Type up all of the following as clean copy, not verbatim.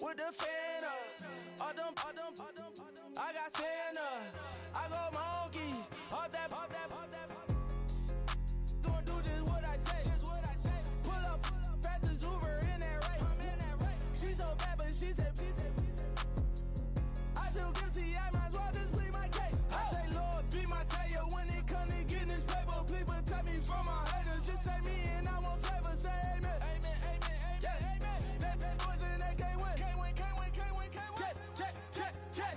with the fan up. All them, I got Santa. I go monkey. All that. Gonna do just what I say. Pull up, pass the Uber in that race. She so bad, but she said. I feel guilty, I might as well just plead my case. I say, Lord, be my savior when it come to getting this paper. Please protect me from my haters. Just say me and I won't save her. Say amen. Yeah. Bad boys and they can't win. Check.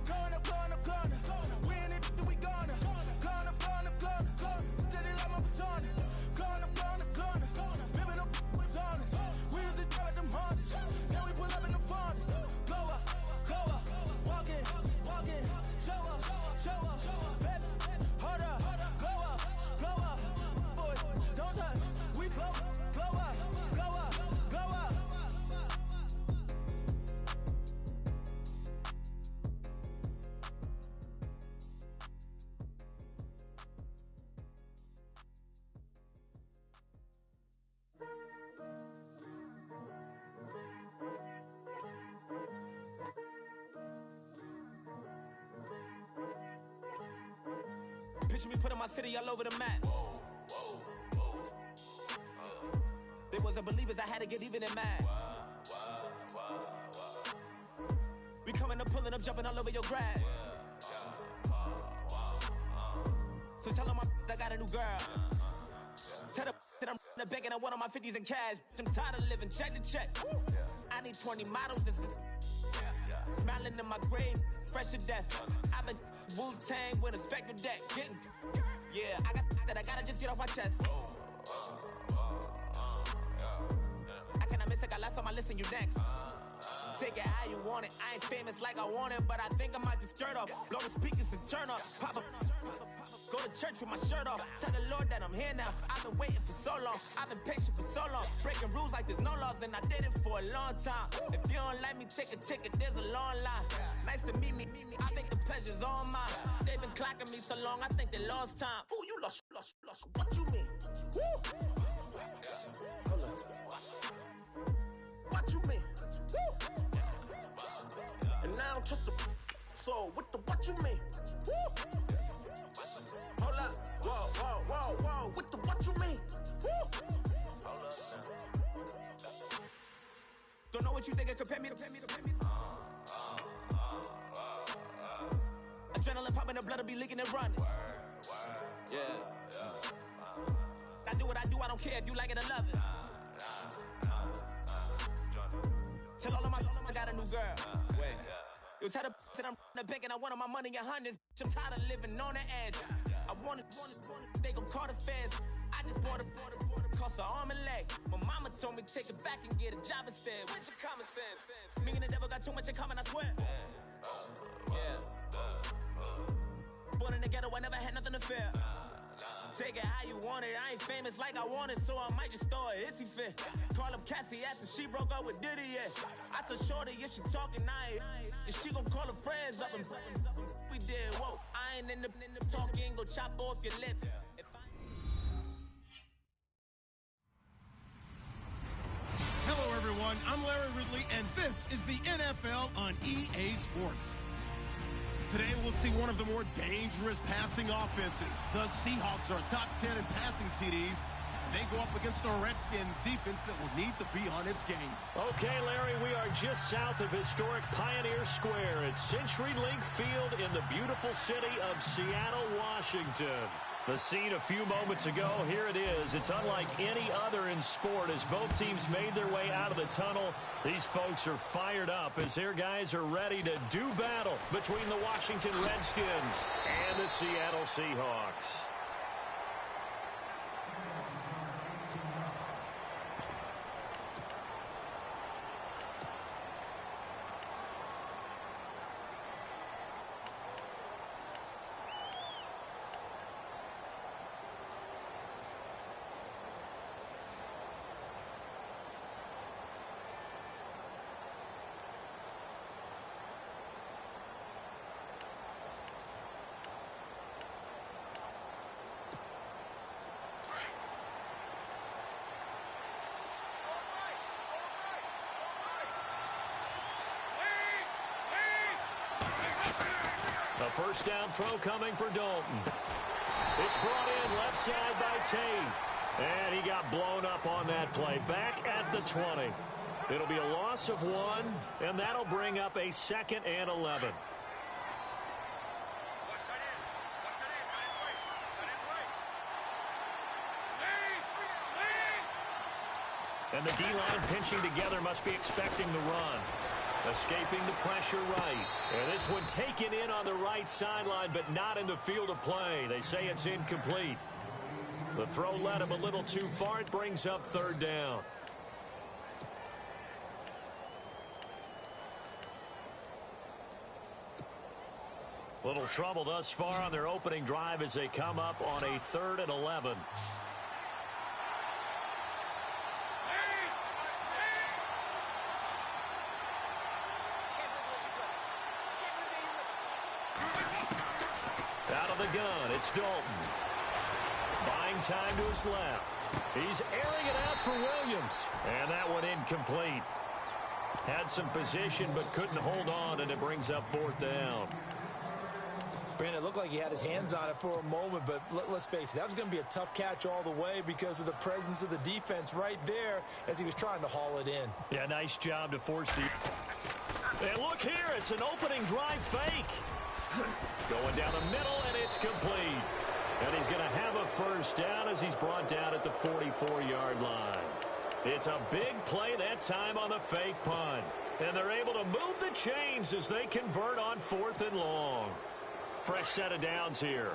Going up. We in it, we gonna. Going up. Did it like my persona. Going up. Ripping up was honest. We used to drive them Hondas. Now we pull up in the Fondas. Glow up. Walking. Show up. Baby, hold up. Glow up. Boy, don't touch. We flow. Glow up. Picture me putting my city all over the map. They wasn't believers, I had to get even in mad. We coming up, pulling up, jumping all over your grass. So tell them I got a new girl. Tell them that I'm in the bank and I want all my 50s in cash. I'm tired of living check to check. I need 20 models. This is smiling in my grave, fresh to death. I've been Wu-Tang with a spectral deck. I gotta just get off my chest. I cannot miss it, got last on my list and you next. Take it how you want it, I ain't famous like I want it, but I think I might just skirt off. Blow the speakers and turn up, pop up. Go to church with my shirt off. Tell the Lord that I'm here now. I've been waiting for so long. I've been patient for so long. Breaking rules like there's no laws, and I did it for a long time. If you don't like me, take a ticket. There's a long line. Nice to meet me. I think the pleasure's all mine. They've been clocking me so long, I think they lost time. Ooh, you lost. What you mean? Woo! What you mean? Woo! And now I don't trust the so what you mean? Woo! Hold up, whoa, what you mean? Woo! Don't know what you think, compare me to. Adrenaline popping, the blood will be leaking and running. Yeah. I do what I do, I don't care if you like it or love it. Tell all of my I got a new girl. Wait. You tell the that I'm in the bank and I want all my money in hundreds. I'm tired of living on the edge. I want it, they gon' call the feds. I just bought a cost an arm and leg. My mama told me take it back and get a job instead. Where's your common sense? Me and the devil got too much in common, I swear. Yeah. Born in the ghetto, I never had nothing to fear. Take it how you want it, I ain't famous like I want it, so I might just throw a hissy fit. Call up Cassie after she broke up with Diddy, yeah. I told Shorty, if she talking, I ain't. And she gon' call her friends up and we did, whoa. I ain't in the talking, go chop off your lips. Hello, everyone. I'm Larry Ridley, and this is the NFL on EA Sports. Today, we'll see one of the more dangerous passing offenses. The Seahawks are top 10 in passing TDs, and they go up against the Redskins defense that will need to be on its game. Okay, Larry, we are just south of historic Pioneer Square at CenturyLink Field in the beautiful city of Seattle, Washington. The scene a few moments ago, here it is. It's unlike any other in sport as both teams made their way out of the tunnel. These folks are fired up as their guys are ready to do battle between the Washington Redskins and the Seattle Seahawks. first down throw coming for Dalton. It's brought in left side by Tate. And he got blown up on that play. Back at the 20. It'll be a loss of 1, and that'll bring up a 2nd and 11. And the D-line pinching together must be expecting the run. Escaping the pressure right. And this one taken in on the right sideline, but not in the field of play. They say it's incomplete. The throw led him a little too far. It brings up 3rd down. Little trouble thus far on their opening drive as they come up on a 3rd and 11. Out of the gun, it's Dalton. Buying time to his left. He's airing it out for Williams. And that one incomplete. Had some position but couldn't hold on, and it brings up 4th down. Brandon, it looked like he had his hands on it for a moment, but let's face it, that was going to be a tough catch all the way because of the presence of the defense right there as he was trying to haul it in. Yeah, nice job to force the... And look here, it's an opening drive fake. Going down the middle, and it's complete. And he's going to have a first down as he's brought down at the 44-yard line. It's a big play that time on the fake punt. And they're able to move the chains as they convert on 4th and long. Fresh set of downs here.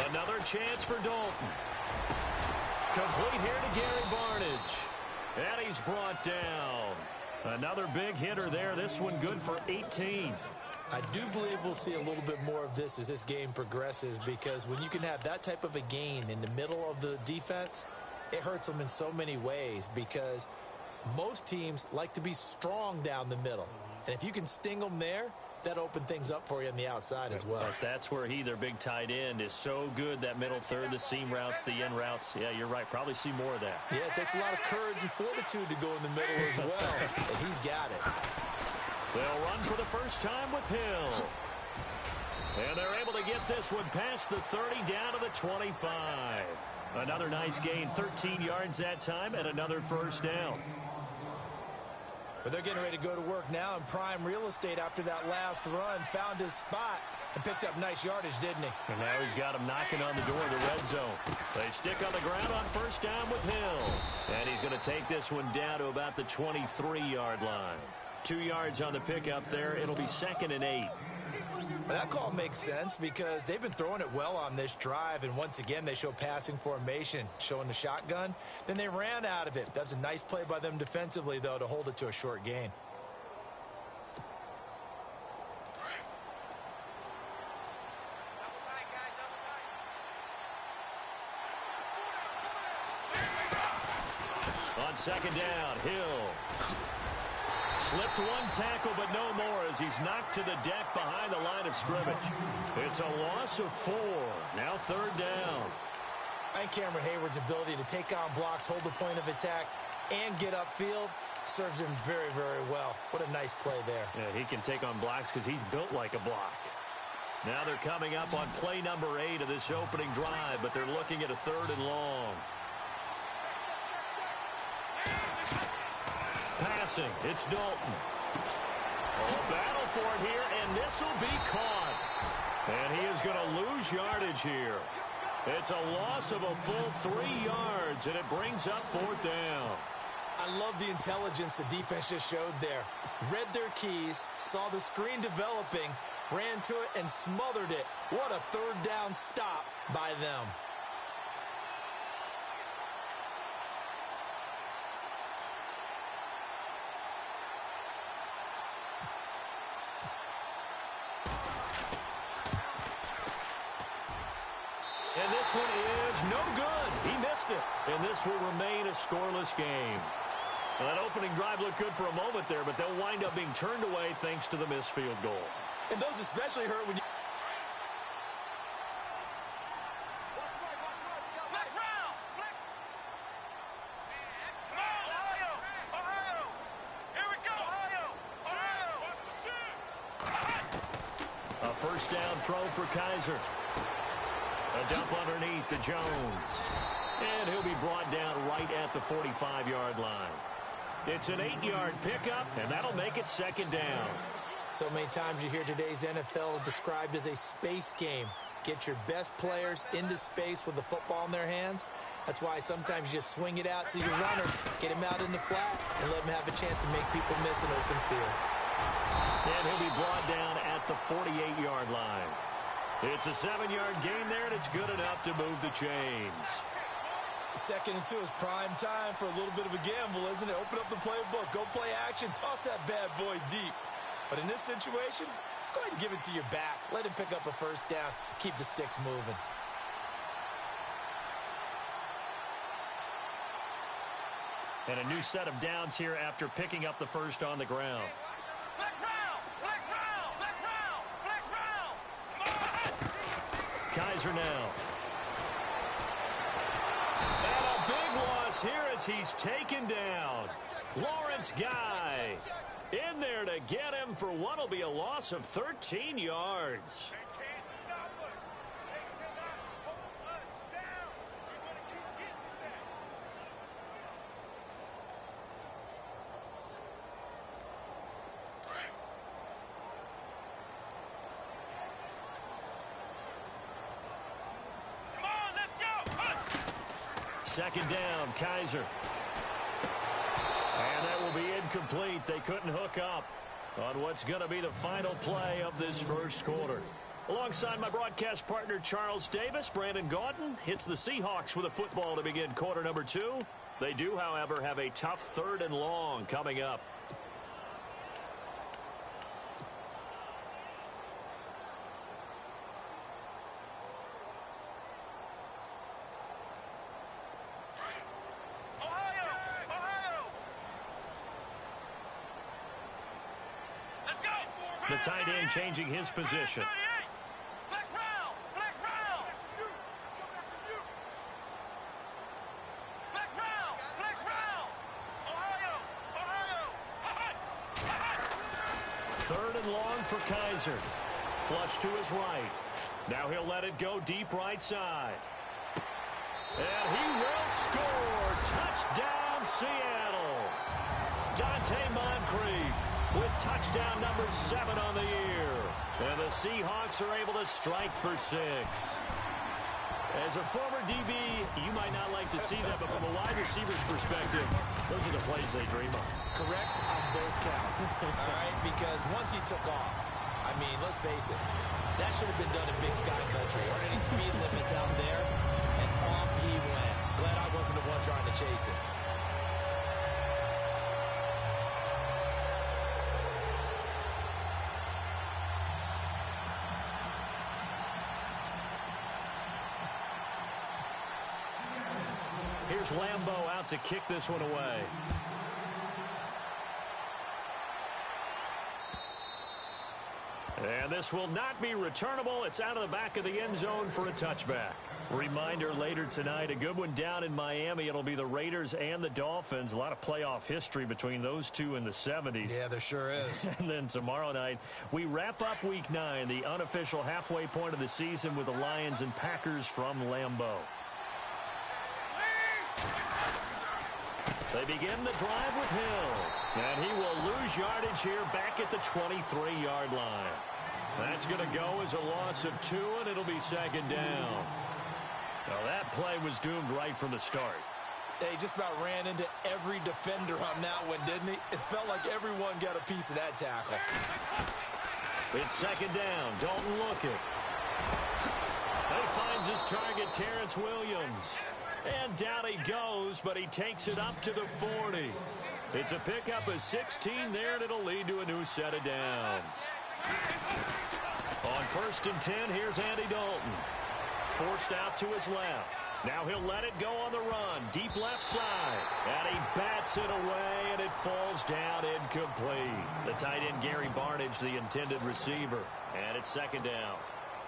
Another chance for Dalton. Complete here to Gary Barnidge. And he's brought down. Another big hitter there. This one good for 18. I do believe we'll see a little bit more of this as this game progresses, because when you can have that type of a gain in the middle of the defense, it hurts them in so many ways, because most teams like to be strong down the middle. And if you can sting them there, that opened things up for you on the outside as well. But that's where their big tight end, is so good. That middle third, the seam routes, the in routes. Yeah, you're right. Probably see more of that. Yeah, it takes a lot of courage and fortitude to go in the middle as well. And he's got it. They'll run for the first time with Hill. And they're able to get this one past the 30 down to the 25. Another nice gain, 13 yards that time, and another first down. But they're getting ready to go to work now in prime real estate after that last run. Found his spot and picked up nice yardage, didn't he? And now he's got him knocking on the door of the red zone. They stick on the ground on first down with Hill. And he's going to take this one down to about the 23-yard line. 2 yards on the pickup there. It'll be 2nd and 8. Well, that call makes sense because they've been throwing it well on this drive, and once again they show passing formation, showing the shotgun. Then they ran out of it. That's a nice play by them defensively, though, to hold it to a short gain. On 2nd down, Hill. Slipped one tackle, but no more as he's knocked to the deck behind the line of scrimmage. It's a loss of 4. Now 3rd down. I think Cameron Hayward's ability to take on blocks, hold the point of attack, and get upfield serves him very, very well. What a nice play there. Yeah, he can take on blocks because he's built like a block. Now they're coming up on play number 8 of this opening drive, but they're looking at a 3rd and long. Passing, it's Dalton. Oh, battle for it here, and this will be caught. And he is going to lose yardage here. It's a loss of a full 3 yards, and it brings up 4th down. I love the intelligence the defense just showed there. Read their keys, saw the screen developing, ran to it, and smothered it. What a 3rd down stop by them. And this one is no good. He missed it. And this will remain a scoreless game. Well, that opening drive looked good for a moment there, but they'll wind up being turned away thanks to the missed field goal. And those especially hurt when you... A first down throw for Kaiser. A dump underneath to Jones. And he'll be brought down right at the 45-yard line. It's an 8-yard pickup, and that'll make it second down. So many times you hear today's NFL described as a space game. Get your best players into space with the football in their hands. That's why sometimes you just swing it out to your runner, get him out in the flat, and let him have a chance to make people miss an open field. And he'll be brought down at the 48-yard line. It's a 7-yard gain there, and it's good enough to move the chains. 2nd and 2 is prime time for a little bit of a gamble, isn't it? Open up the playbook, go play action, toss that bad boy deep. But in this situation, go ahead and give it to your back. Let him pick up a first down, keep the sticks moving. And a new set of downs here after picking up the first on the ground. Kaiser now. And a big loss here as he's taken down. Lawrence Guy in there to get him for what will be a loss of 13 yards. Second down, Kaiser. And that will be incomplete. They couldn't hook up on what's going to be the final play of this first quarter. Alongside my broadcast partner, Charles Davis, Brandon Gaudin hits the Seahawks with a football to begin quarter number 2. They do, however, have a tough 3rd and long coming up. The tight end changing his position. Third and long for Kaiser. Flush to his right. Now he'll let it go deep right side. And he will score. Touchdown, Seattle. Dante Moncrief with touchdown number 7 on the year. And the Seahawks are able to strike for 6. As a former DB, you might not like to see that, but from a wide receiver's perspective, those are the plays they dream of. Correct on both counts, all right? Because once he took off, I mean, let's face it, that should have been done in Big Sky Country. Or any speed limits out there, and off he went. Glad I wasn't the one trying to chase it. Here's Lambeau out to kick this one away. And this will not be returnable. It's out of the back of the end zone for a touchback. Reminder later tonight, a good one down in Miami. It'll be the Raiders and the Dolphins. A lot of playoff history between those two in the 70s. Yeah, there sure is. And then tomorrow night, we wrap up Week 9, the unofficial halfway point of the season with the Lions and Packers from Lambeau. They begin the drive with Hill. And he will lose yardage here back at the 23-yard line. That's going to go as a loss of 2, and it'll be second down. Now that play was doomed right from the start. They just about ran into every defender on that one, didn't he? It felt like everyone got a piece of that tackle. It's second down. Dalton Lockett. He finds his target, Terrence Williams. And down he goes, but he takes it up to the 40. It's a pickup of 16 there, and it'll lead to a new set of downs. On 1st and 10, here's Andy Dalton. Forced out to his left. Now he'll let it go on the run. Deep left side. And he bats it away, and it falls down incomplete. The tight end, Gary Barnidge, the intended receiver. And it's second down.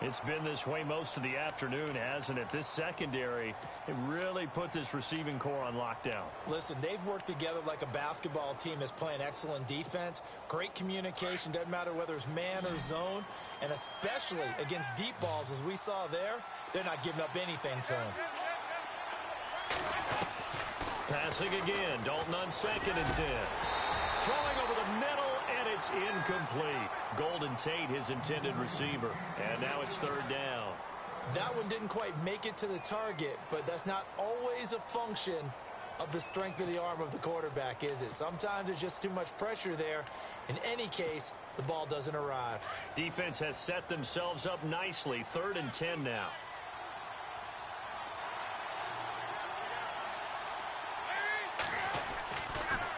It's been this way most of the afternoon, hasn't it? This secondary, it really put this receiving core on lockdown. Listen, they've worked together like a basketball team that's playing excellent defense. Great communication, doesn't matter whether it's man or zone. And especially against deep balls, as we saw there, they're not giving up anything to them. Passing again, Dalton on 2nd and 10. Throwing over the middle. It's incomplete. Golden Tate, his intended receiver. And now it's third down. That one didn't quite make it to the target, but that's not always a function of the strength of the arm of the quarterback, is it? Sometimes there's just too much pressure there. In any case, the ball doesn't arrive. Defense has set themselves up nicely. 3rd and 10 now.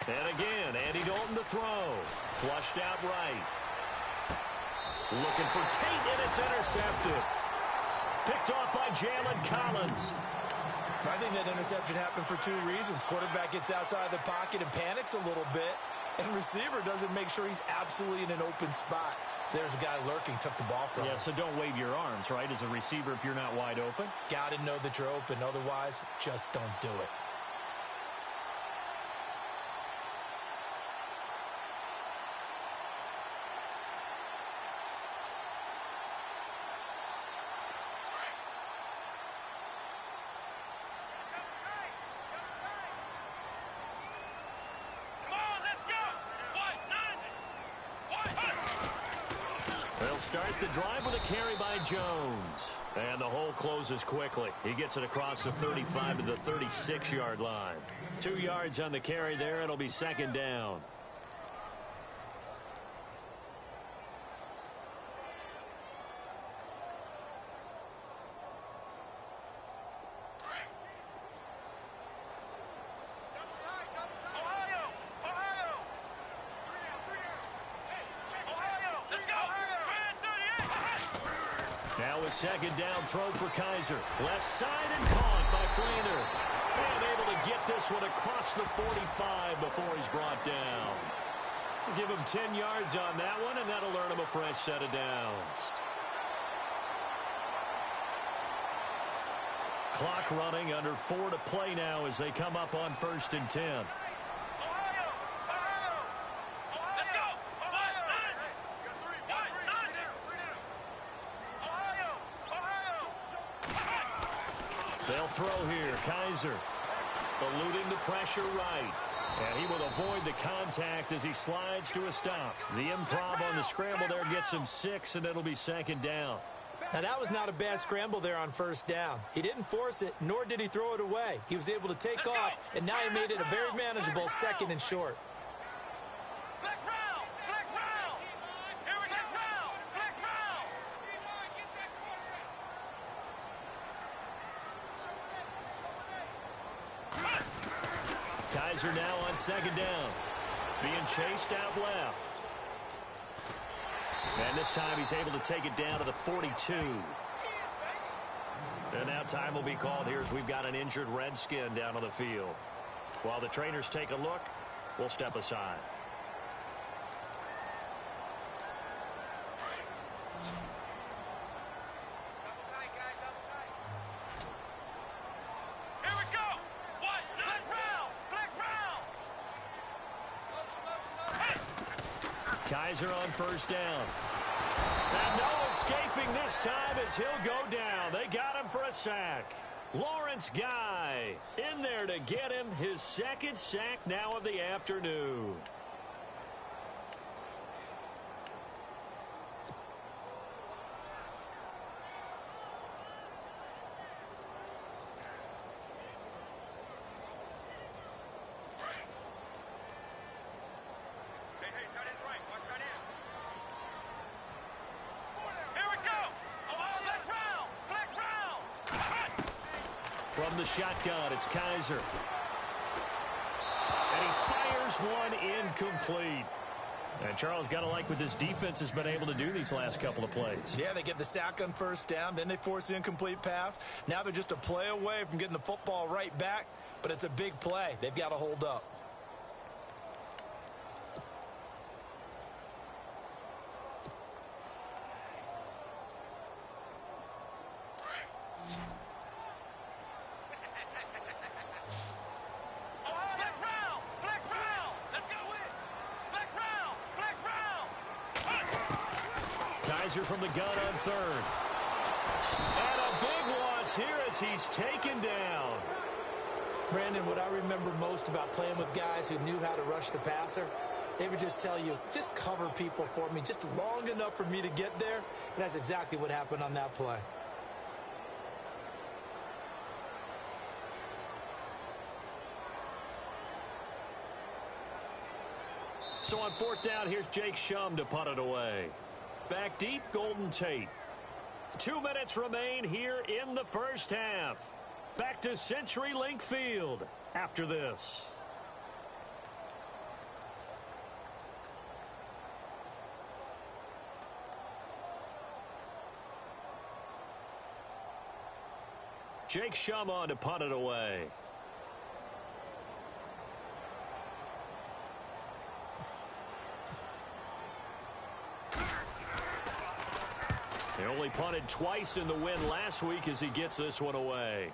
And again, Andy Dalton to throw. Flushed out right. Looking for Tate, and it's intercepted. Picked off by Jalen Collins. I think that interception happened for 2 reasons. Quarterback gets outside the pocket and panics a little bit, and receiver doesn't make sure he's absolutely in an open spot. So there's a guy lurking, took the ball from him. Yeah, so don't wave your arms, right, as a receiver if you're not wide open. Got to know that you're open. Otherwise, just don't do it. Start the drive with a carry by Jones. And the hole closes quickly. He gets it across the 35 to the 36-yard line. 2 yards on the carry there. It'll be second down. Second down throw for Kaiser. Left side and caught by Flander. And able to get this one across the 45 before he's brought down. Give him 10 yards on that one, and that'll earn him a fresh set of downs. Clock running, under 4 to play now as they come up on 1st and 10. They'll throw here. Kaiser eluding the pressure right. And he will avoid the contact as he slides to a stop. The improv on the scramble there gets him 6, and it'll be second down. Now, that was not a bad scramble there on 1st down. He didn't force it, nor did he throw it away. He was able to take off, and now he made it a very manageable 2nd and short. Kaiser now on 2nd down. Being chased out left. And this time he's able to take it down to the 42. And now time will be called here as we've got an injured Redskin down on the field. While the trainers take a look, we'll step aside. Kaiser on 1st down. And no escaping this time as he'll go down. They got him for a sack. Lawrence Guy in there to get him his 2nd sack now of the afternoon. From the shotgun, it's Kaiser. And he fires one incomplete. And Charles, got to like what this defense has been able to do these last couple of plays. Yeah, they get the sack on first down, then they force the incomplete pass. Now they're just a play away from getting the football right back, but it's a big play. They've got to hold up. From the gun on third. And a big loss here as he's taken down. Brandon, what I remember most about playing with guys who knew how to rush the passer, they would just tell you, just cover people for me, just long enough for me to get there. And that's exactly what happened on that play. So on fourth down, here's Jake Shum to punt it away. Back deep, Golden Tate. 2 minutes remain here in the first half. Back to CenturyLink Field after this. Jake Shum on to punt it away. They only punted twice in the win last week as he gets this one away.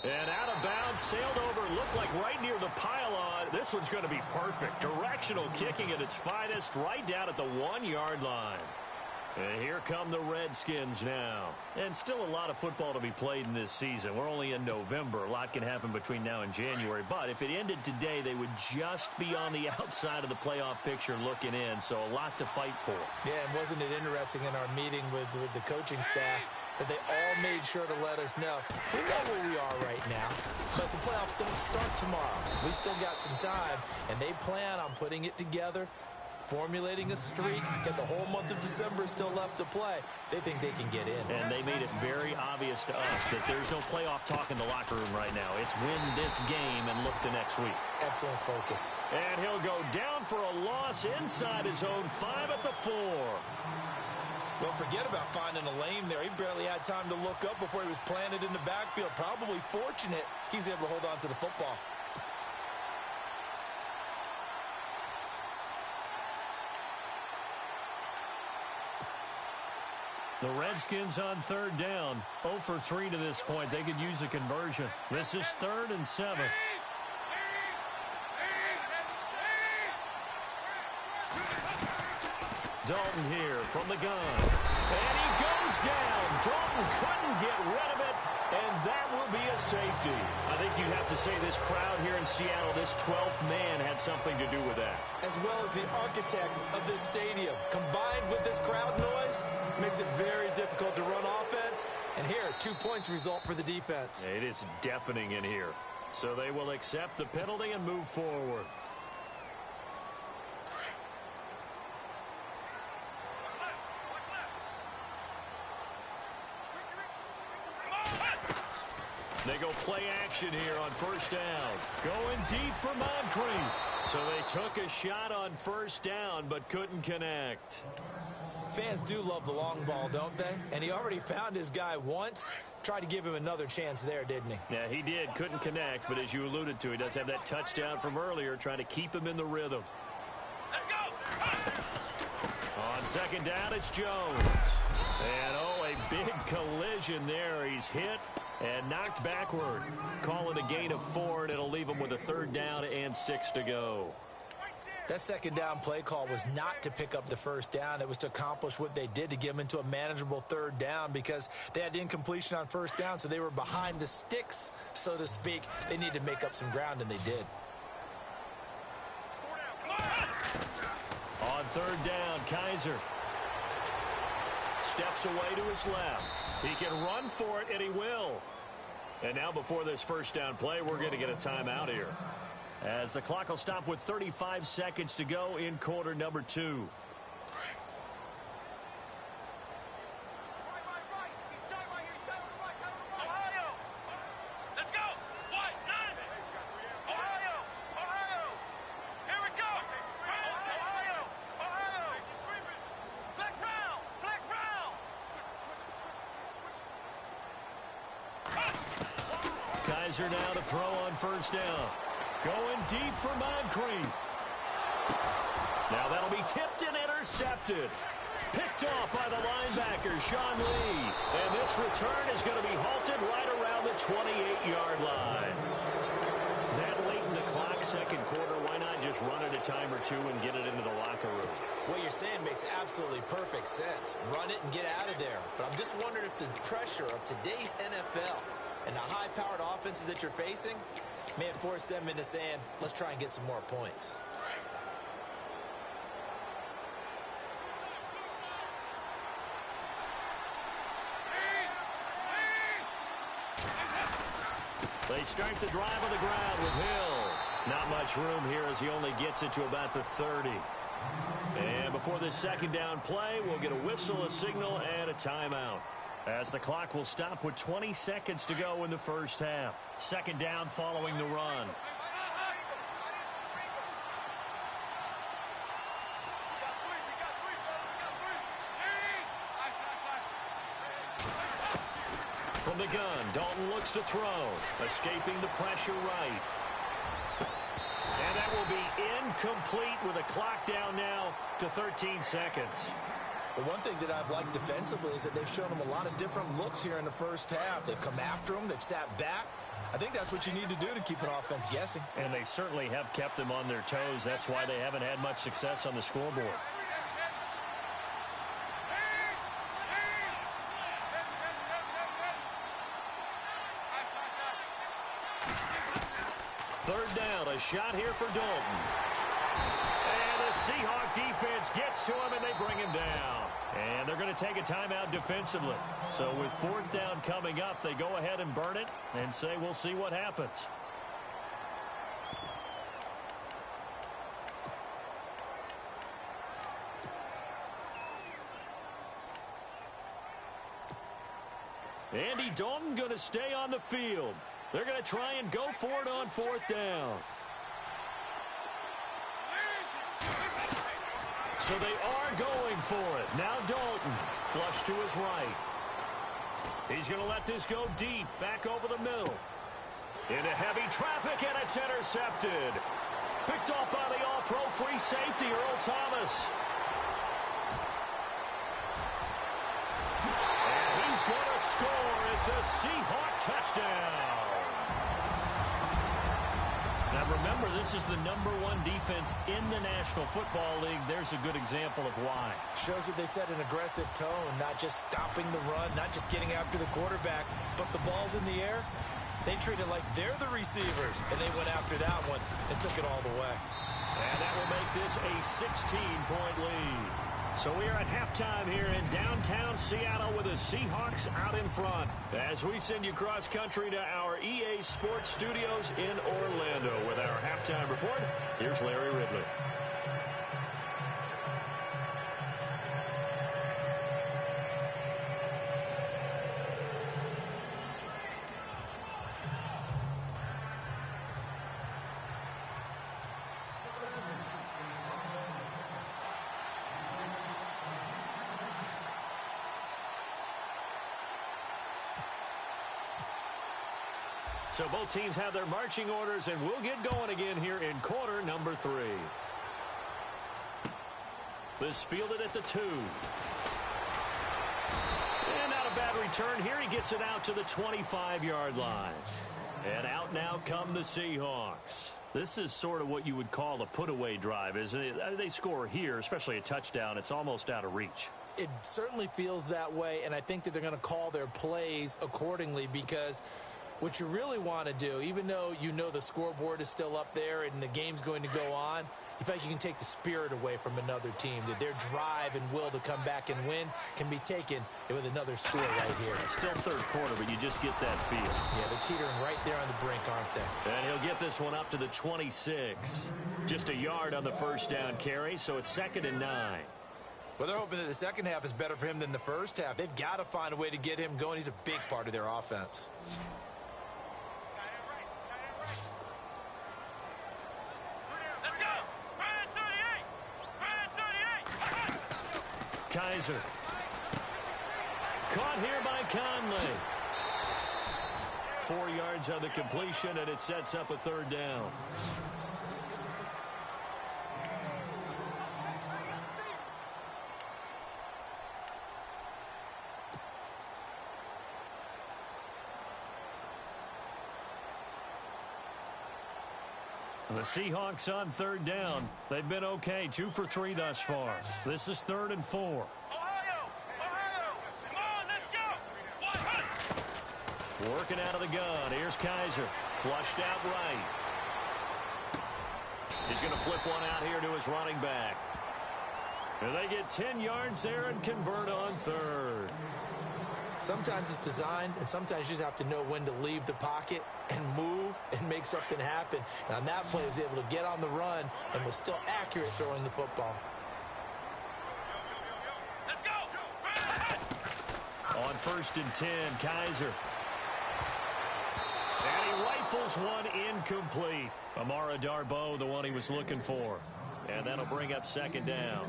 And out of bounds, sailed over, looked like right near the pylon. This one's going to be perfect. Directional kicking at its finest, right down at the 1-yard line. And here come the Redskins now. And still a lot of football to be played in this season. We're only in November. A lot can happen between now and January. But if it ended today, they would just be on the outside of the playoff picture looking in. So a lot to fight for. Yeah, and wasn't it interesting in our meeting with the coaching staff that they all made sure to let us know, we know where we are right now, but the playoffs don't start tomorrow. We still got some time, and they plan on putting it together, formulating a streak, get the whole month of December still left to play. They think they can get in. And they made it very obvious to us that there's no playoff talk in the locker room right now. It's win this game and look to next week. Excellent focus. And he'll go down for a loss inside his own 5 at the 4. Don't forget about finding a lane there. He barely had time to look up before he was planted in the backfield. Probably fortunate he was able to hold on to the football. The Redskins on third down. 0 for 3 to this point. They could use a conversion. This is 3rd and 7. Dalton here from the gun. And he goes down. Dalton couldn't get rid of it, and that will be a safety. I think you'd have to say this crowd here in Seattle, this 12th man, had something to do with that. As well as the architect of this stadium, combined with this crowd noise, makes it very difficult to run offense. And here, 2 points result for the defense. It is deafening in here. So they will accept the penalty and move forward. They go play action here on first down. Going deep for Moncrief. So they took a shot on first down but couldn't connect. Fans do love the long ball, don't they? And he already found his guy once. Tried to give him another chance there, didn't he? Yeah, he did. Couldn't connect, but as you alluded to, he does have that touchdown from earlier, trying to keep him in the rhythm. Let's go! On second down, it's Jones. And, oh, a big collision there. He's hit and knocked backward. Call it a gain of 4, and it'll leave him with a 3rd down and 6 to go. That second down play call was not to pick up the first down. It was to accomplish what they did, to get them into a manageable 3rd down, because they had incompletion on first down, so they were behind the sticks, so to speak. They needed to make up some ground, and they did. On 3rd down, Kaiser steps away to his left. He can run for it, and he will. And now before this first down play, we're going to get a timeout here, as the clock will stop with 35 seconds to go in quarter number 2. Kaiser now to throw on first down. Going deep for Moncrief. Now that'll be tipped and intercepted. Picked off by the linebacker, Sean Lee. And this return is going to be halted right around the 28-yard line. That late in the clock, second quarter, why not just run it a time or two and get it into the locker room? What you're saying makes absolutely perfect sense. Run it and get out of there. But I'm just wondering if the pressure of today's NFL and the high-powered offenses that you're facing may have forced them into saying, let's try and get some more points. They start the drive on the ground with Hill. Not much room here as he only gets it to about the 30. And before this second down play, we'll get a whistle, a signal, and a timeout, as the clock will stop with 20 seconds to go in the first half. Second down following the run. From the gun, Dalton looks to throw, escaping the pressure right. And that will be incomplete with a clock down now to 13 seconds. The one thing that I've liked defensively is that they've shown them a lot of different looks here in the first half. They've come after them. They've sat back. I think that's what you need to do to keep an offense guessing. And they certainly have kept them on their toes. That's why they haven't had much success on the scoreboard. Third down, a shot here for Dalton. And the Seahawk defense gets to him, and they bring him down. And they're going to take a timeout defensively. So with fourth down coming up, they go ahead and burn it and say we'll see what happens. Andy Dalton going to stay on the field. They're going to try and go for it on fourth down. So they are going for it. Now Dalton, flush to his right. He's going to let this go deep, back over the middle. Into heavy traffic, and it's intercepted. Picked off by the all-pro free safety, Earl Thomas. And he's going to score. It's a Seahawk touchdown. Now remember, this is the #1 defense in the National Football League. There's a good example of why. Shows that they set an aggressive tone, not just stopping the run, not just getting after the quarterback, but the ball's in the air. They treat it like they're the receivers, and they went after that one and took it all the way. And that will make this a 16-point lead. So we are at halftime here in downtown Seattle with the Seahawks out in front, as we send you cross-country to our EA Sports Studios in Orlando with our halftime report. Here's Larry Ridley. So both teams have their marching orders, and we'll get going again here in quarter number 3. This fielded at the 2. And not a bad return here. He gets it out to the 25-yard line. And out now come the Seahawks. This is sort of what you would call a put-away drive, isn't it? They score here, especially a touchdown. It's almost out of reach. It certainly feels that way, and I think that they're going to call their plays accordingly, because what you really want to do, even though you know the scoreboard is still up there and the game's going to go on, you feel like you can take the spirit away from another team, that their drive and will to come back and win can be taken with another score right here. It's still third quarter, but you just get that feel. Yeah, they're teetering right there on the brink, aren't they? And he'll get this one up to the 26. Just a yard on the first down carry, so it's 2nd and 9. Well, they're hoping that the second half is better for him than the first half. They've got to find a way to get him going. He's a big part of their offense. Kaiser. Caught here by Conley. 4 yards on the completion, and it sets up a third down. The Seahawks on third down. They've been okay, 2 for 3 thus far. This is 3rd and 4. Ohio! Come on, let's go! Working out of the gun. Here's Kaiser. Flushed out right. He's going to flip one out here to his running back. And they get 10 yards there and convert on 3rd. Sometimes it's designed, and sometimes you just have to know when to leave the pocket and move and make something happen. And on that play, he was able to get on the run and was still accurate throwing the football. Let's go! On 1st and 10, Kaiser. And he rifles one incomplete. Amara Darboh, the one he was looking for. And that'll bring up 2nd down.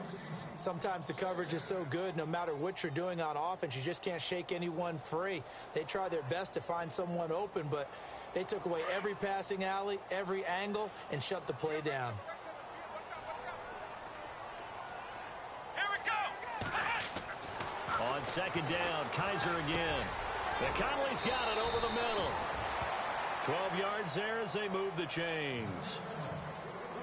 Sometimes the coverage is so good, no matter what you're doing on offense, you just can't shake anyone free. They try their best to find someone open, but they took away every passing alley, every angle, and shut the play down. Here we go! On 2nd down, Kaiser again. The Conley's got it over the middle. 12 yards there as they move the chains.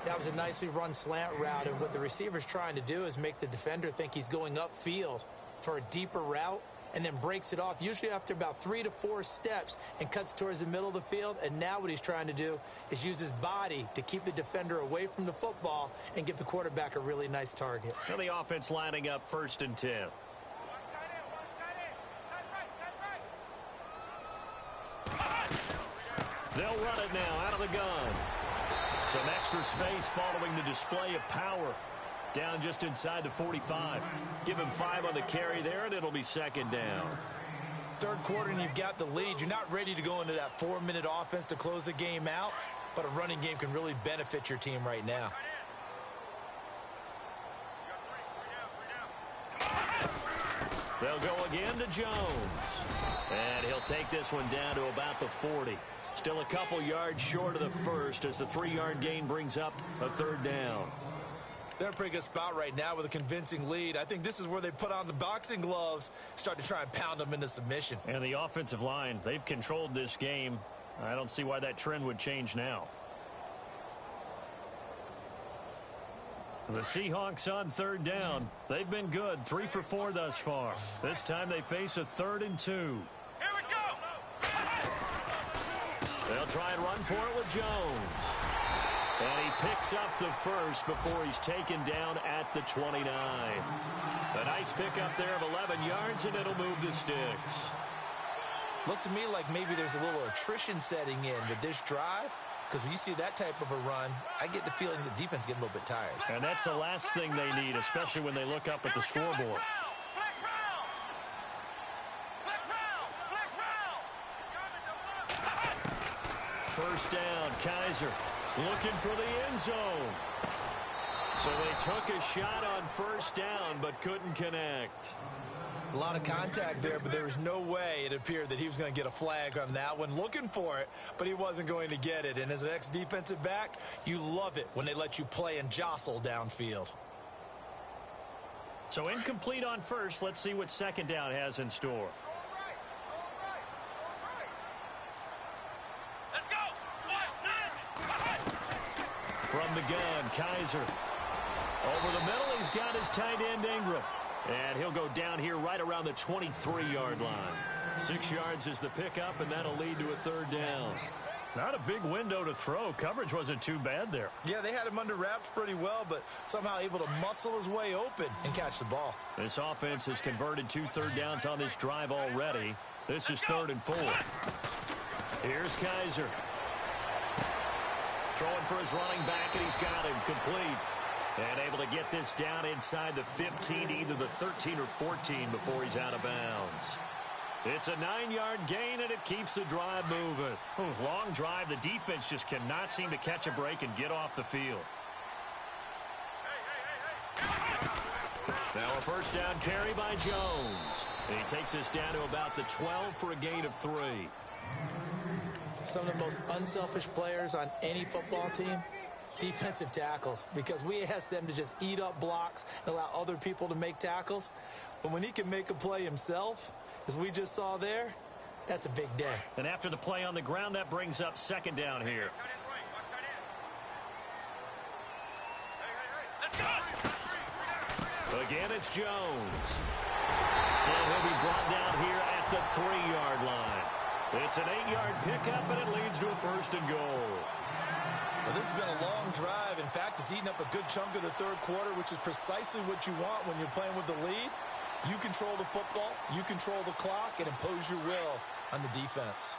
That was a nicely run slant route, and what the receiver's trying to do is make the defender think he's going upfield for a deeper route and then breaks it off, usually after about 3 to 4 steps, and cuts towards the middle of the field. And now what he's trying to do is use his body to keep the defender away from the football and give the quarterback a really nice target. And the offense lining up 1st and 10. Watch tight end. Tight right. They'll run it now out of the gun. Some extra space following the display of power. Down just inside the 45. Give him 5 on the carry there, and it'll be 2nd down. 3rd quarter, and you've got the lead. You're not ready to go into that 4-minute offense to close the game out, but a running game can really benefit your team right now. They'll go again to Jones. And he'll take this one down to about the 40. Still a couple yards short of the first as the 3-yard gain brings up a 3rd down. They're in a pretty good spot right now with a convincing lead. I think this is where they put on the boxing gloves, start to try and pound them into submission. And the offensive line, they've controlled this game. I don't see why that trend would change now. The Seahawks on 3rd down. They've been good, 3 for 4 thus far. This time they face a 3rd and 2. Here we go! They'll try and run for it with Jones. And he picks up the first before he's taken down at the 29. A nice pickup there of 11 yards, and it'll move the sticks. Looks to me like maybe there's a little attrition setting in with this drive, because when you see that type of a run, I get the feeling the defense getting a little bit tired. And that's the last thing they need, especially when they look up at the scoreboard. First down, Kaiser looking for the end zone. So they took a shot on 1st down but couldn't connect. A lot of contact there, but there was no way it appeared that he was going to get a flag on that one. Looking for it, but he wasn't going to get it. And as an ex-defensive back, you love it when they let you play and jostle downfield. So incomplete on 1st. Let's see what 2nd down has in store. From the gun, Kaiser. Over the middle, he's got his tight end, Ingram. And he'll go down here right around the 23-yard line. 6 yards is the pickup, and that'll lead to a 3rd down. Not a big window to throw. Coverage wasn't too bad there. Yeah, they had him under wraps pretty well, but somehow able to muscle his way open and catch the ball. This offense has converted 2 third downs on this drive already. This is 3rd and 4. Here's Kaiser. Throwing for his running back, and he's got him complete. And able to get this down inside the 15, either the 13 or 14 before he's out of bounds. It's a 9-yard gain, and it keeps the drive moving. Long drive. The defense just cannot seem to catch a break and get off the field. Now a 1st down carry by Jones. And he takes this down to about the 12 for a gain of 3. some of the most unselfish players on any football team? Defensive tackles, because we ask them to just eat up blocks and allow other people to make tackles. But when he can make a play himself, as we just saw there, that's a big day. And after the play on the ground, that brings up second down here. Again, it's Jones. And he'll be brought down here at the 3-yard line. It's an 8-yard pickup, and it leads to a 1st and goal. Well, this has been a long drive. In fact, it's eaten up a good chunk of the third quarter, which is precisely what you want when you're playing with the lead. You control the football, you control the clock, and impose your will on the defense.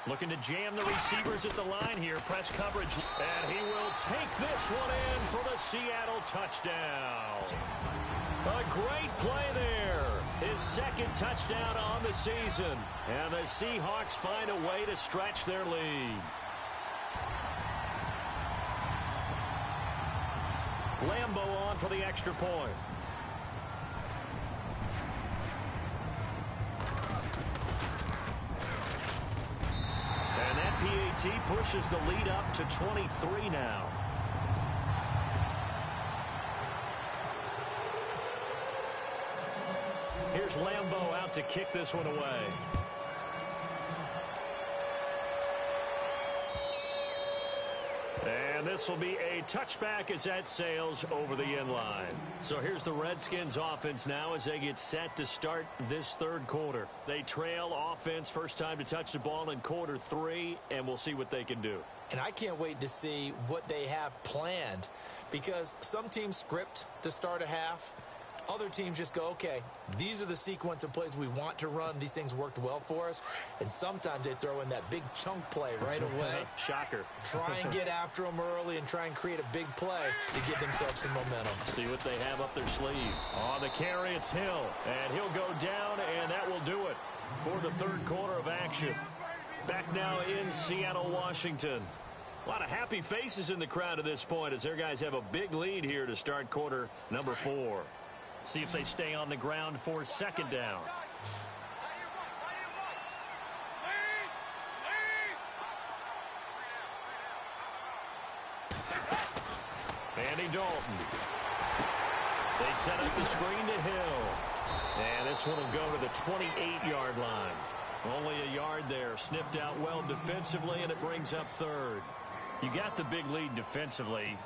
Looking to jam the receivers at the line here. Press coverage. And he will take this one in for the Seattle touchdown. A great play there. His 2nd touchdown on the season. And the Seahawks find a way to stretch their lead. Lambo on for the extra point. And that PAT pushes the lead up to 23 now. Here's Lambo out to kick this one away. And this will be a touchback as that sails over the end line. So here's the Redskins offense now as they get set to start this third quarter. They trail offense first time to touch the ball in quarter 3, and we'll see what they can do. And I can't wait to see what they have planned, because some teams script to start a half. Other teams just go, okay, these are the sequence of plays we want to run. These things worked well for us. And sometimes they throw in that big chunk play right away. Shocker. Try and get after them early and try and create a big play to give themselves some momentum. See what they have up their sleeve. On the carry, it's Hill. And he'll go down, and that will do it for the third quarter of action. Back now in Seattle, Washington. A lot of happy faces in the crowd at this point as their guys have a big lead here to start quarter number 4. See if they stay on the ground for second down. Andy Dalton. They set up the screen to Hill. And this one will go to the 28-yard line. Only a yard there. Sniffed out well defensively, and it brings up third. You got the big lead defensively.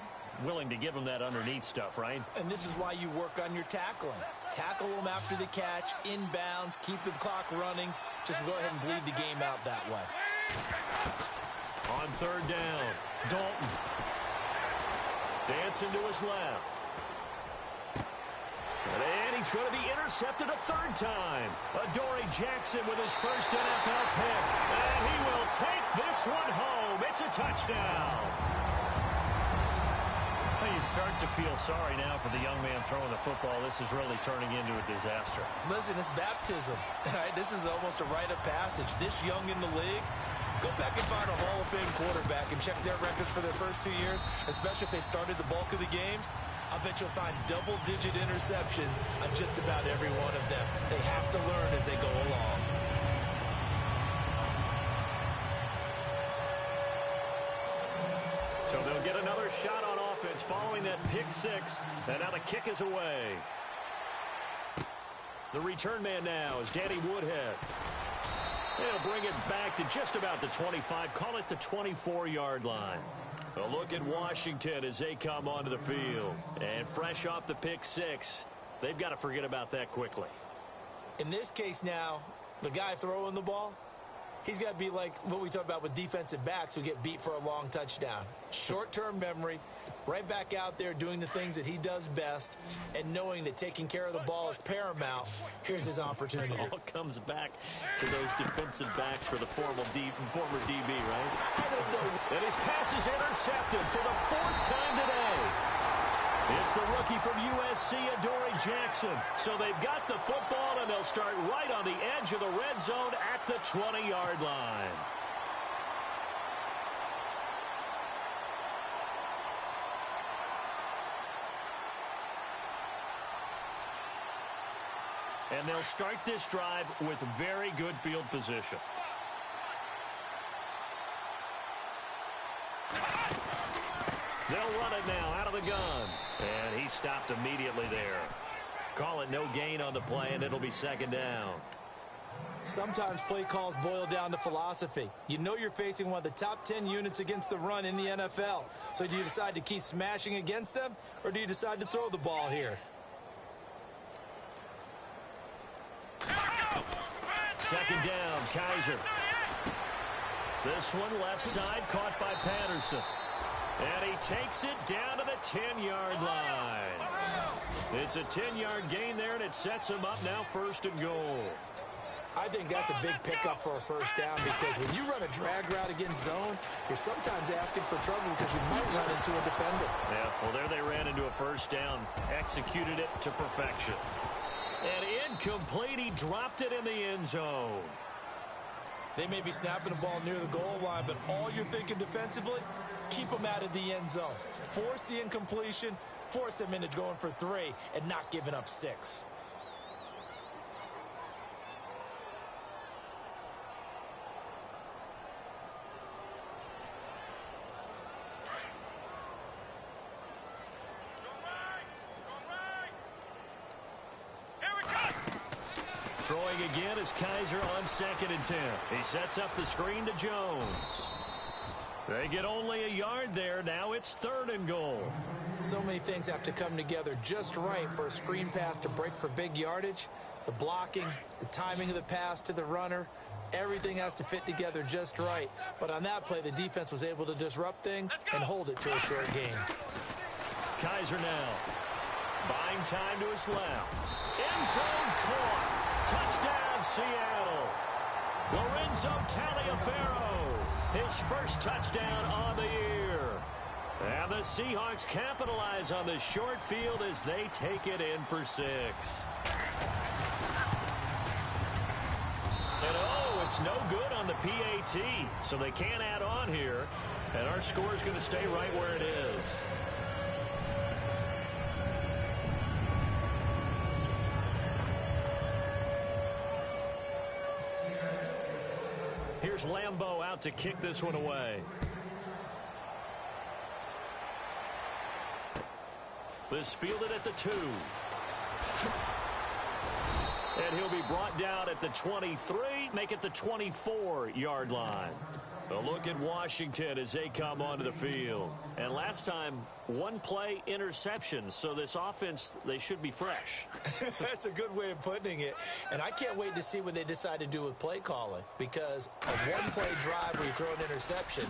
Willing to give them that underneath stuff, right? And this is why you work on your tackling. Tackle them after the catch, inbounds, keep the clock running. Just go ahead and bleed the game out that way. On third down, Dalton. Dancing to his left. And he's going to be intercepted a third time. Adoree Jackson with his first NFL pick. And he will take this one home. It's a touchdown. You start to feel sorry now for the young man throwing the football. This is really turning into a disaster. Listen, it's baptism. Right? This is almost a rite of passage. This young in the league, go back and find a Hall of Fame quarterback and check their records for their first 2 years, especially if they started the bulk of the games. I bet you'll find double-digit interceptions on just about every one of them. They have to learn as they go along. So they'll get another shot on offense following that pick 6. And now the kick is away. The return man now is Danny Woodhead. They'll bring it back to just about the 25. Call it the 24-yard line. A look at Washington as they come onto the field. And fresh off the pick 6, they've got to forget about that quickly. In this case now, the guy throwing the ball, he's got to be like what we talk about with defensive backs who get beat for a long touchdown. Short-term memory, right back out there doing the things that he does best, and knowing that taking care of the ball is paramount. Here's his opportunity. It all comes back to those defensive backs for the former DB, right? I don't know. And his pass is intercepted for the 4th time today. It's the rookie from USC, Adoree Jackson. So they've got the football, and they'll start right on the edge of the red zone at the 20-yard line. And they'll start this drive with very good field position. They'll run it now out of the gun. And he stopped immediately there. Call it no gain on the play, and it'll be second down. Sometimes play calls boil down to philosophy. You know you're facing one of the top 10 units against the run in the NFL. So do you decide to keep smashing against them, or do you decide to throw the ball here? Second down, Kaiser. This one left side caught by Patterson. And he takes it down to the 10-yard line. It's a 10-yard gain there, and it sets him up now first and goal. I think that's a big pickup for a first down, because when you run a drag route against zone, you're sometimes asking for trouble because you might run into a defender. Yeah, well, there they ran into a first down, executed it to perfection. And incomplete, he dropped it in the end zone. They may be snapping the ball near the goal line, but all you're thinking defensively, keep them out of the end zone. Force the incompletion, force them into going for 3, and not giving up 6. Throwing again is Kaiser on 2nd and 10. He sets up the screen to Jones. They get only a yard there. Now it's 3rd and goal. So many things have to come together just right for a screen pass to break for big yardage. The blocking, the timing of the pass to the runner, everything has to fit together just right. But on that play, the defense was able to disrupt things and hold it to a short gain. Kaiser now. Buying time to his left. End zone caught. Touchdown, Seattle. Lorenzo Taliaferro, his first touchdown on the year. And the Seahawks capitalize on the short field as they take it in for 6. And oh, it's no good on the PAT, so they can't add on here. And our score is going to stay right where it is. Here's Lambeau out to kick this one away. This fielded at the 2. And he'll be brought down at the 23, make it the 24-yard line. A look at Washington as they come onto the field. And last time, 1 play interceptions, so this offense, they should be fresh. That's a good way of putting it. And I can't wait to see what they decide to do with play calling, because a 1-play drive where you throw an interception,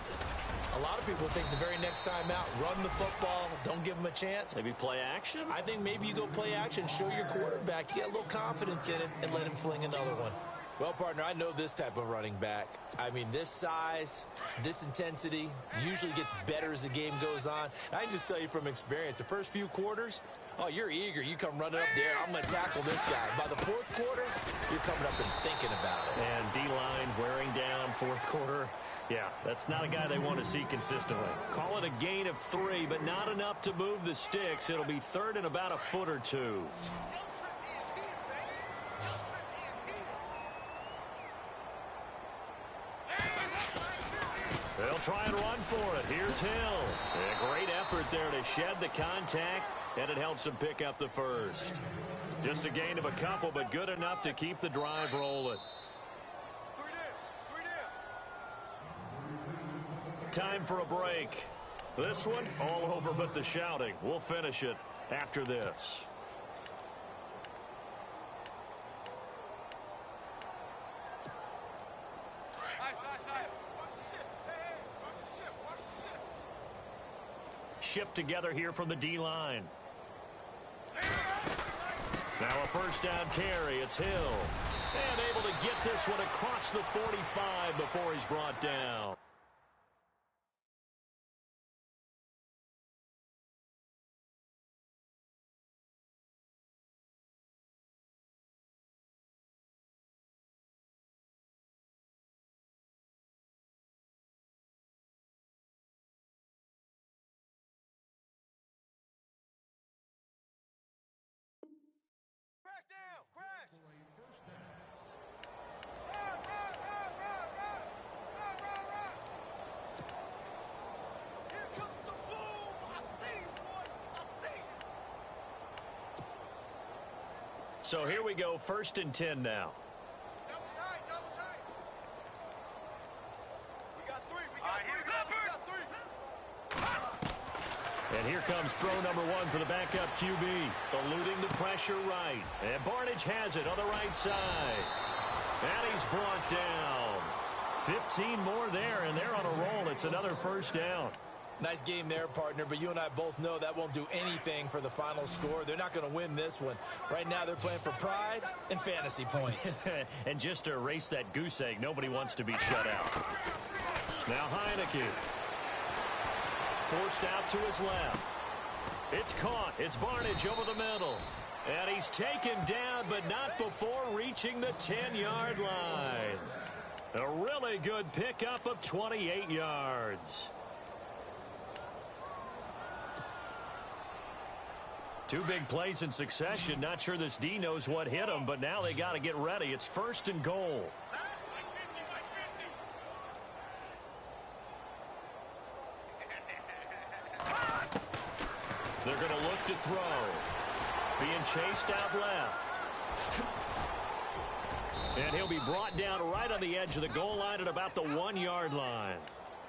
a lot of people think the very next time out, run the football, don't give them a chance. Maybe play action? I think maybe you go play action, show your quarterback, you get a little confidence in it, and let him fling another one. Well, partner, I know this type of running back. I mean, this size, this intensity usually gets better as the game goes on. I can just tell you from experience, the first few quarters, oh, you're eager. You come running up there, I'm going to tackle this guy. By the 4th quarter, you're coming up and thinking about it. And D-line wearing down 4th quarter. Yeah, that's not a guy they want to see consistently. Call it a gain of 3, but not enough to move the sticks. It'll be 3rd and about a foot or 2. They'll try and run for it. Here's Hill. A great effort there to shed the contact, and it helps him pick up the first. Just a gain of a couple, but good enough to keep the drive rolling. Time for a break. This one, all over but the shouting. We'll finish it after this. Shift together here from the D-line. Now a first down carry. It's Hill. And able to get this one across the 45 before he's brought down. Crash down! Crash! So here we go, 1st and 10 now. Double tight. We got three. We got three. And here comes throw number 1 for the backup QB. Eluding the pressure right. And Barnage has it on the right side. And he's brought down. 15 more there, and they're on a roll. It's another 1st down. Nice game there, partner, but you and I both know that won't do anything for the final score. They're not going to win this one. Right now they're playing for pride and fantasy points. And just to erase that goose egg, nobody wants to be shut out. Now Heineke. Forced out to his left. It's caught. It's Barnage over the middle. And he's taken down, but not before reaching the 10-yard line. A really good pickup of 28 yards. Two big plays in succession. Not sure this D knows what hit him, but now they got to get ready. It's 1st and goal. They're going to look to throw. Being chased out left. And he'll be brought down right on the edge of the goal line at about the 1-yard line.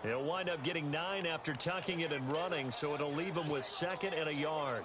He'll wind up getting 9 after tucking it and running, so it'll leave him with 2nd and a yard.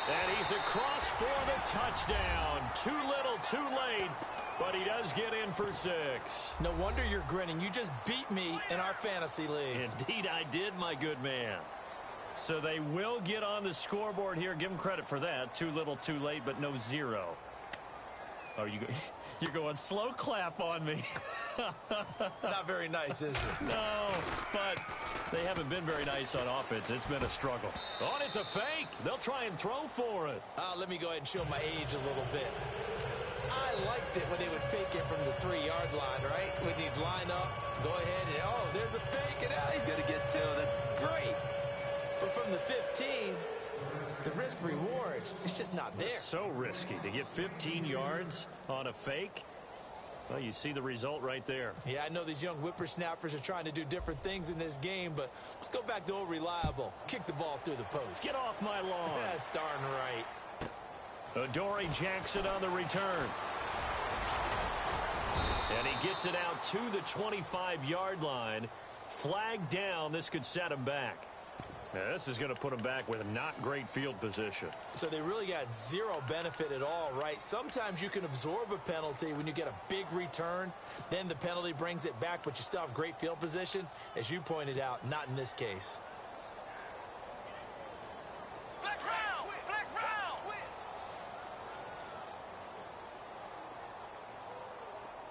And he's across for the touchdown. Too little, too late, but he does get in for 6. No wonder you're grinning. You just beat me in our fantasy league. Indeed, I did, my good man. So they will get on the scoreboard here. Give them credit for that. Too little, too late, but no 0. Oh, you're going slow clap on me. Not very nice, is it? No, but they haven't been very nice on offense. It's been a struggle. Oh, and it's a fake. They'll try and throw for it. Let me go ahead and show my age a little bit. I liked it when they would fake it from the 3-yard line, right? When you'd line up, go ahead, and oh, there's a fake, and he's going to get 2. That's great. But from the 15, the risk-reward, it's just not there. It's so risky to get 15 yards on a fake. Well, you see the result right there. Yeah, I know these young whippersnappers are trying to do different things in this game, but let's go back to old reliable. Kick the ball through the post. Get off my lawn. That's darn right. Adoree Jackson on the return. And he gets it out to the 25-yard line. Flag down. This could set him back. Now, this is going to put him back with a not great field position. So they really got 0 benefit at all, right? Sometimes you can absorb a penalty when you get a big return. Then the penalty brings it back, but you still have great field position. As you pointed out, not in this case. Flex round! Flex round!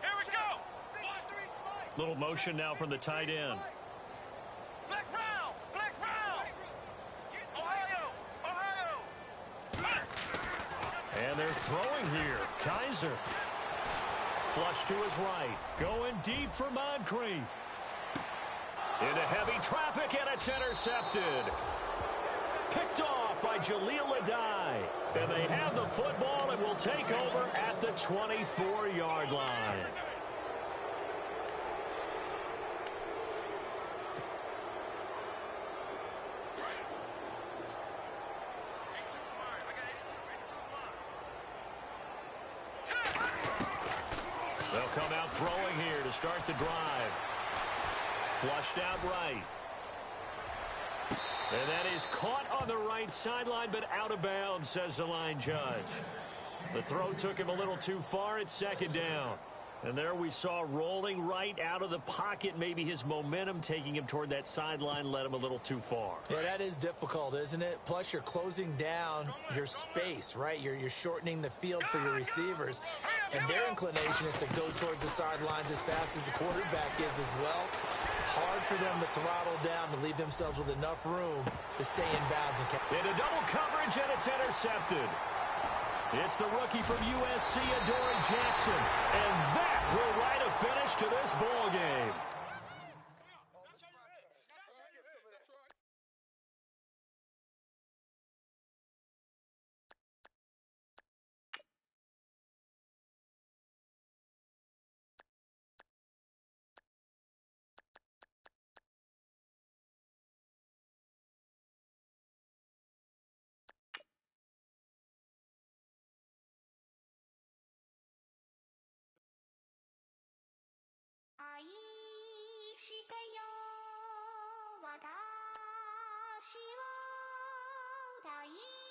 Here we go! Little motion now from the tight end. Flex round! Flex round! Ohio! And they're throwing here. Kaiser. Flush to his right. Going deep for Moncrief. Into heavy traffic, and it's intercepted. Picked off by Jaleel Adai. And they have the football and will take over at the 24-yard line. They'll come out throwing here to start the drive. Flushed out right. And that is caught on the right sideline, but out of bounds, says the line judge. The throw took him a little too far. It's 2nd down. And there we saw rolling right out of the pocket. Maybe his momentum taking him toward that sideline led him a little too far. Yeah, that is difficult, isn't it? Plus, you're closing down your space, right? You're shortening the field for your receivers. And their inclination is to go towards the sidelines as fast as the quarterback is as well. Hard for them to throttle down to leave themselves with enough room to stay in bounds. Into double coverage, and it's intercepted. It's the rookie from USC, Adoree Jackson. And that will write a finish to this ball game. してよ私を抱い